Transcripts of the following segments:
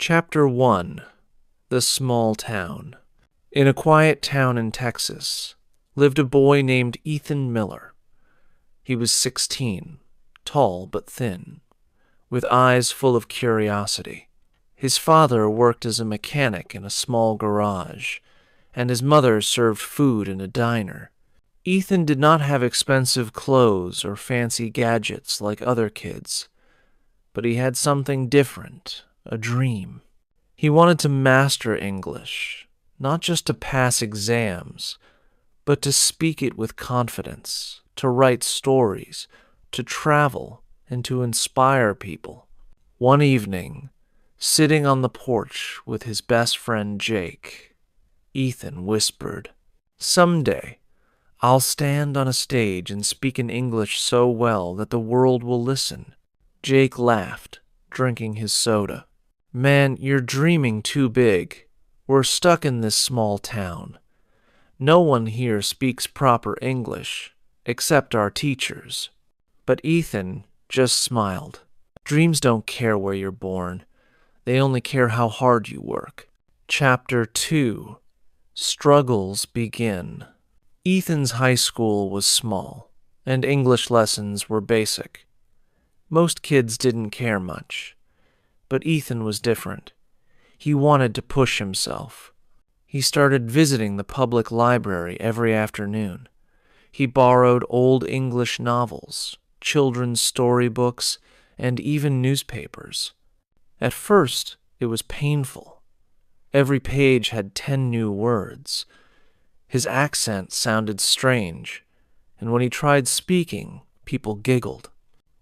Chapter 1. The Small Town. In a quiet town in Texas lived a boy named Ethan Miller. He was 16, tall but thin, with eyes full of curiosity. His father worked as a mechanic in a small garage, and his mother served food in a diner. Ethan did not have expensive clothes or fancy gadgets like other kids, but he had something different, a dream. He wanted to master English, not just to pass exams, but to speak it with confidence, to write stories, to travel, and to inspire people. One evening, sitting on the porch with his best friend Jake, Ethan whispered, "Someday, I'll stand on a stage and speak in English so well that the world will listen." Jake laughed, drinking his soda. "Man, you're dreaming too big. We're stuck in this small town. No one here speaks proper English, except our teachers." But Ethan just smiled. Dreams don't care where you're born. They only care how hard you work. Chapter 2. Struggles Begin. Ethan's high school was small, and English lessons were basic. Most kids didn't care much, but Ethan was different. He wanted to push himself. He started visiting the public library every afternoon. He borrowed old English novels, children's storybooks, and even newspapers. At first, it was painful. Every page had 10 new words. His accent sounded strange, and when he tried speaking, people giggled.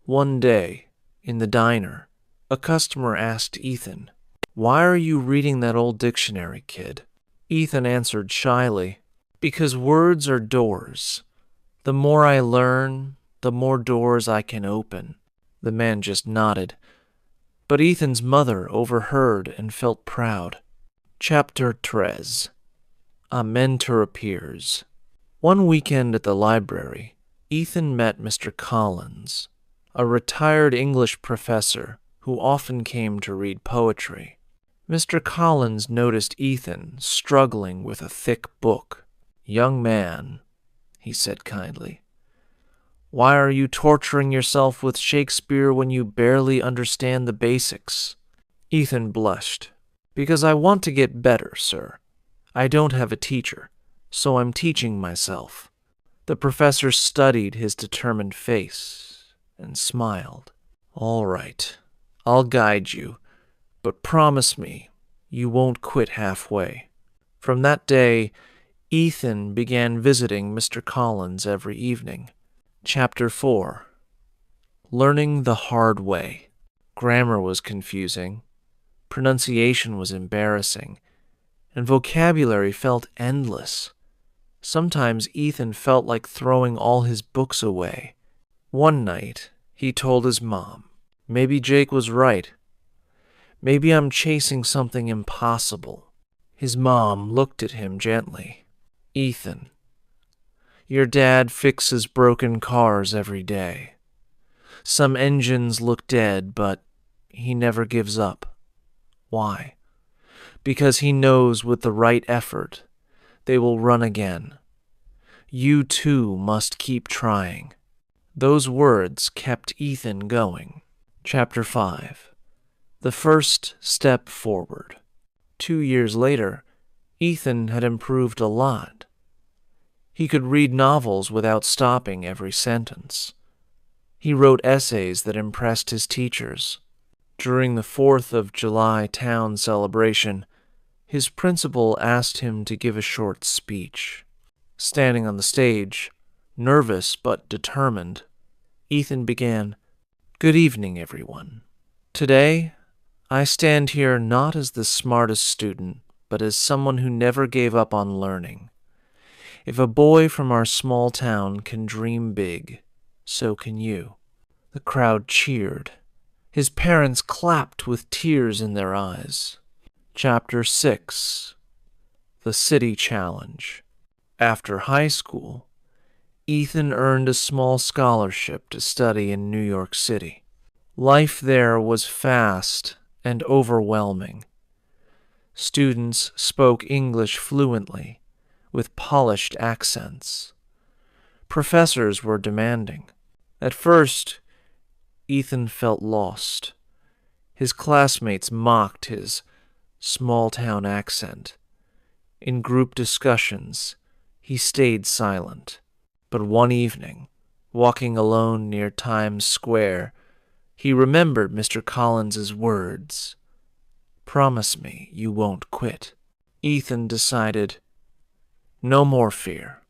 One day, in the diner, a customer asked Ethan, "Why are you reading that old dictionary, kid?" Ethan answered shyly, "Because words are doors. The more I learn, the more doors I can open." The man just nodded, but Ethan's mother overheard and felt proud. Chapter 3. A Mentor Appears. One weekend at the library, Ethan met Mr. Collins, a retired English professor who often came to read poetry. Mr. Collins noticed Ethan struggling with a thick book. "Young man," he said kindly, "why are you torturing yourself with Shakespeare when you barely understand the basics?" Ethan blushed. "Because I want to get better, sir. I don't have a teacher, so I'm teaching myself." The professor studied his determined face and smiled. "All right, I'll guide you, but promise me you won't quit halfway." From that day, Ethan began visiting Mr. Collins every evening. Chapter 4. Learning the Hard Way. Grammar was confusing, pronunciation was embarrassing, and vocabulary felt endless. Sometimes Ethan felt like throwing all his books away. One night, he told his mom, "Maybe Jake was right. Maybe I'm chasing something impossible." His mom looked at him gently. "Ethan, your dad fixes broken cars every day. Some engines look dead, but he never gives up. Why? Because he knows with the right effort, they will run again. You too must keep trying." Those words kept Ethan going. Chapter 5. The First Step Forward. 2 years later, Ethan had improved a lot. He could read novels without stopping every sentence. He wrote essays that impressed his teachers. During the 4th of July town celebration, his principal asked him to give a short speech. Standing on the stage, nervous but determined, Ethan began, "Good evening, everyone. Today, I stand here not as the smartest student, but as someone who never gave up on learning. If a boy from our small town can dream big, so can you." The crowd cheered. His parents clapped with tears in their eyes. Chapter 6. The City Challenge. After high school, Ethan earned a small scholarship to study in New York City. Life there was fast and overwhelming. Students spoke English fluently, with polished accents. Professors were demanding. At first, Ethan felt lost. His classmates mocked his small-town accent. In group discussions, he stayed silent. But one evening, walking alone near Times Square, he remembered Mr. Collins's words. "Promise me you won't quit." Ethan decided, no more fear.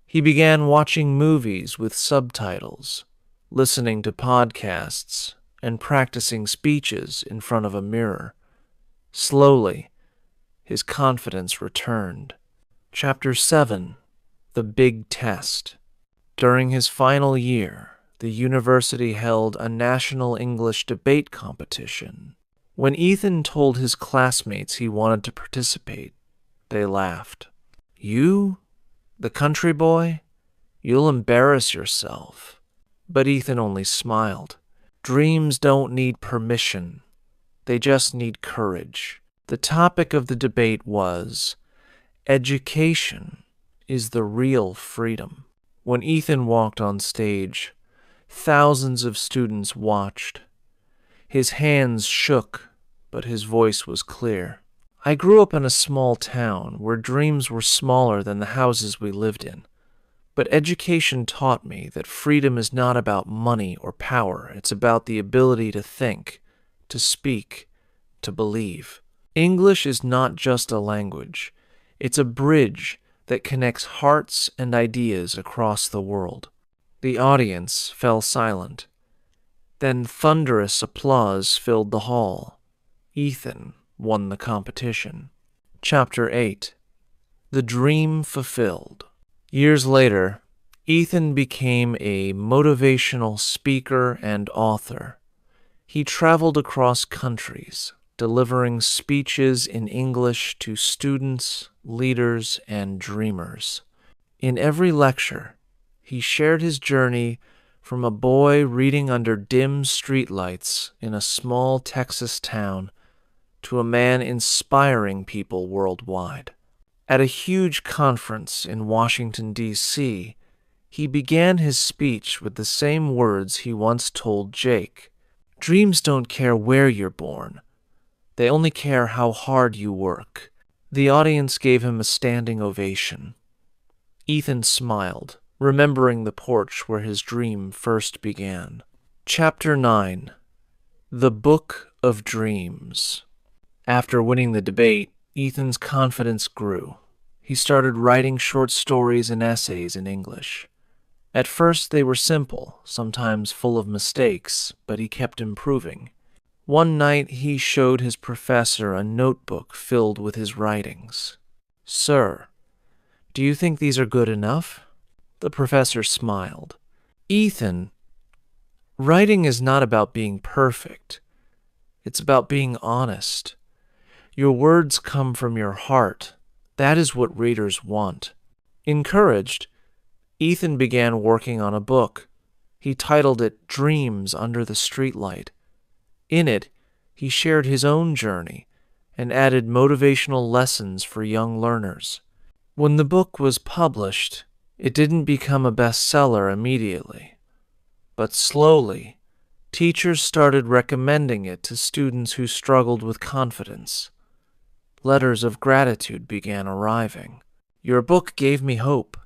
He began watching movies with subtitles, listening to podcasts, and practicing speeches in front of a mirror. Slowly, his confidence returned. Chapter 7. The Big Test. During his final year, the university held a national English debate competition. When Ethan told his classmates he wanted to participate, they laughed. "You? The country boy? You'll embarrass yourself." But Ethan only smiled. Dreams don't need permission. They just need courage. The topic of the debate was, education is the real freedom. When Ethan walked on stage, thousands of students watched. His hands shook, but his voice was clear. "I grew up in a small town where dreams were smaller than the houses we lived in. But education taught me that freedom is not about money or power. It's about the ability to think, to speak, to believe. English is not just a language. It's a bridge that connects hearts and ideas across the world." The audience fell silent. Then thunderous applause filled the hall. Ethan won the competition. Chapter 8. The Dream Fulfilled. Years later, Ethan became a motivational speaker and author. He traveled across countries, delivering speeches in English to students, leaders, and dreamers. In every lecture, he shared his journey from a boy reading under dim streetlights in a small Texas town to a man inspiring people worldwide. At a huge conference in Washington, D.C., he began his speech with the same words he once told Jake. "Dreams don't care where you're born. They only care how hard you work." The audience gave him a standing ovation. Ethan smiled, remembering the porch where his dream first began. Chapter 9. The Book of Dreams. After winning the debate, Ethan's confidence grew. He started writing short stories and essays in English. At first they were simple, sometimes full of mistakes, but he kept improving. One night he showed his professor a notebook filled with his writings. "Sir, do you think these are good enough?" The professor smiled. "Ethan, writing is not about being perfect. It's about being honest. Your words come from your heart. That is what readers want." Encouraged, Ethan began working on a book. He titled it Dreams Under the Streetlight. In it, he shared his own journey and added motivational lessons for young learners. When the book was published, it didn't become a bestseller immediately. But slowly, teachers started recommending it to students who struggled with confidence. Letters of gratitude began arriving. "Your book gave me hope.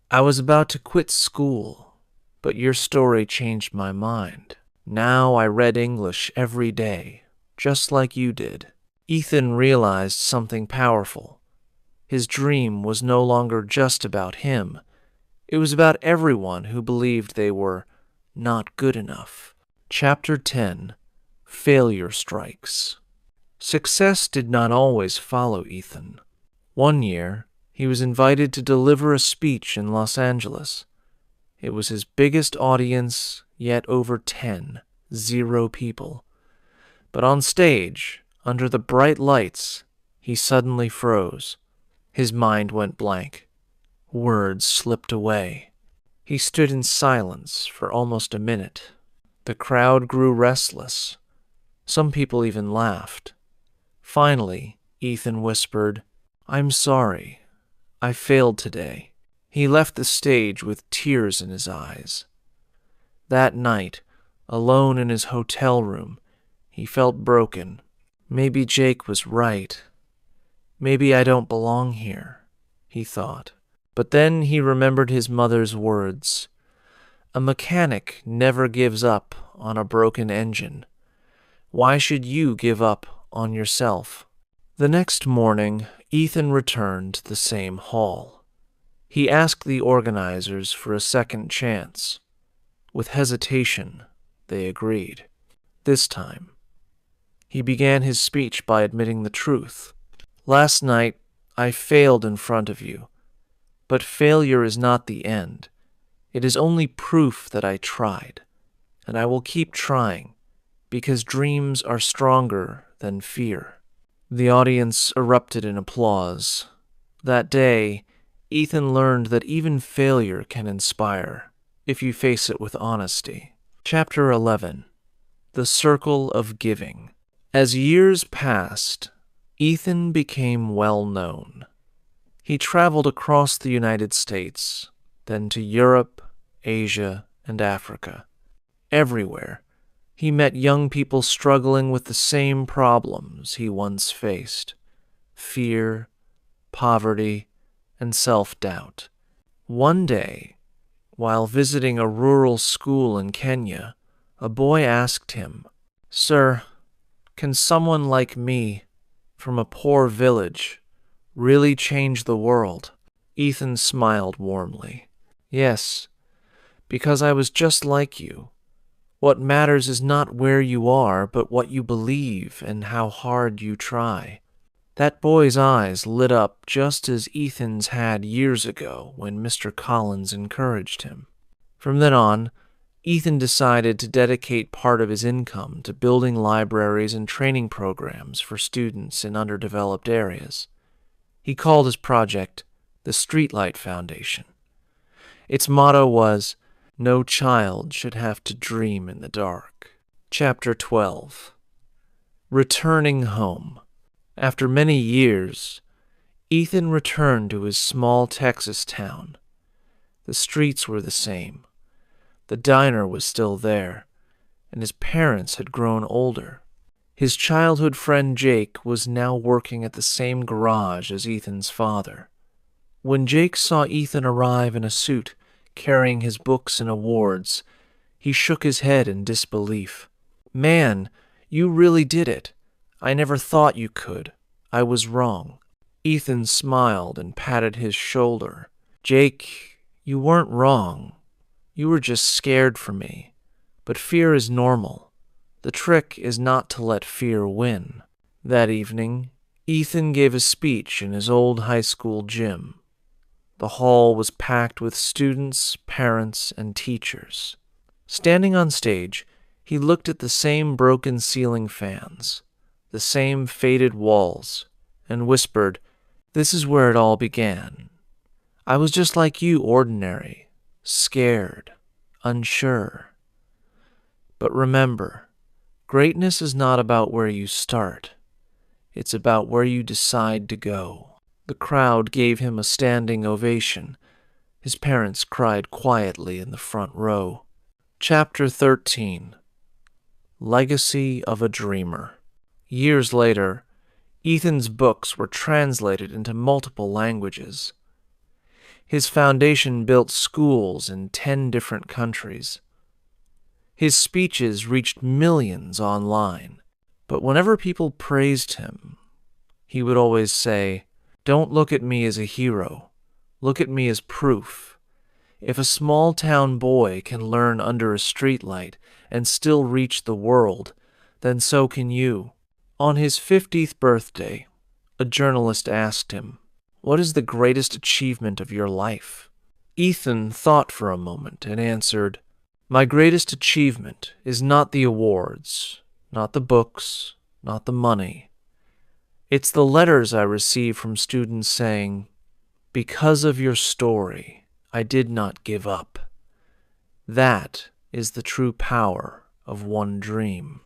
I was about to quit school, but your story changed my mind. Now I read English every day, just like you did." Ethan realized something powerful. His dream was no longer just about him. It was about everyone who believed they were not good enough. Chapter 10. Failure Strikes. Success did not always follow Ethan. One year, he was invited to deliver a speech in Los Angeles. It was his biggest audience, yet over 0 people. But on stage, under the bright lights, he suddenly froze. His mind went blank. Words slipped away. He stood in silence for almost a minute. The crowd grew restless. Some people even laughed. Finally, Ethan whispered, "I'm sorry. I failed today." He left the stage with tears in his eyes. That night, alone in his hotel room, he felt broken. Maybe Jake was right. Maybe I don't belong here, he thought. But then he remembered his mother's words. A mechanic never gives up on a broken engine. Why should you give up on yourself? The next morning, Ethan returned to the same hall. He asked the organizers for a second chance. With hesitation, they agreed. This time, he began his speech by admitting the truth. "Last night, I failed in front of you, but failure is not the end. It is only proof that I tried, and I will keep trying, because dreams are stronger than fear." The audience erupted in applause. That day, Ethan learned that even failure can inspire, if you face it with honesty. Chapter 11. The Circle of Giving. As years passed, Ethan became well known. He traveled across the United States, then to Europe, Asia, and Africa. Everywhere, he met young people struggling with the same problems he once faced: fear, poverty, and self-doubt. One day, while visiting a rural school in Kenya, a boy asked him, "Sir, can someone like me, from a poor village, really change the world?" Ethan smiled warmly. "Yes, because I was just like you. What matters is not where you are, but what you believe and how hard you try." That boy's eyes lit up just as Ethan's had years ago when Mr. Collins encouraged him. From then on, Ethan decided to dedicate part of his income to building libraries and training programs for students in underdeveloped areas. He called his project the Streetlight Foundation. Its motto was, "No child should have to dream in the dark." Chapter 12. Returning home. After many years, Ethan returned to his small Texas town. The streets were the same. The diner was still there, and his parents had grown older. His childhood friend Jake was now working at the same garage as Ethan's father. When Jake saw Ethan arrive in a suit, carrying his books and awards, he shook his head in disbelief. "Man, you really did it. I never thought you could. I was wrong." Ethan smiled and patted his shoulder. "Jake, you weren't wrong. You were just scared for me. But fear is normal. The trick is not to let fear win." That evening, Ethan gave a speech in his old high school gym. The hall was packed with students, parents, and teachers. Standing on stage, he looked at the same broken ceiling fans, the same faded walls, and whispered, "This is where it all began. I was just like you, ordinary, scared, unsure. But remember, greatness is not about where you start. It's about where you decide to go." The crowd gave him a standing ovation. His parents cried quietly in the front row. Chapter 13. Legacy of a Dreamer. Years later, Ethan's books were translated into multiple languages. His foundation built schools in 10 different countries. His speeches reached millions online. But whenever people praised him, he would always say, "Don't look at me as a hero. Look at me as proof. If a small-town boy can learn under a streetlight and still reach the world, then so can you." On his 50th birthday, a journalist asked him, "What is the greatest achievement of your life?" Ethan thought for a moment and answered, "My greatest achievement is not the awards, not the books, not the money. It's the letters I receive from students saying, 'Because of your story, I did not give up.' That is the true power of one dream."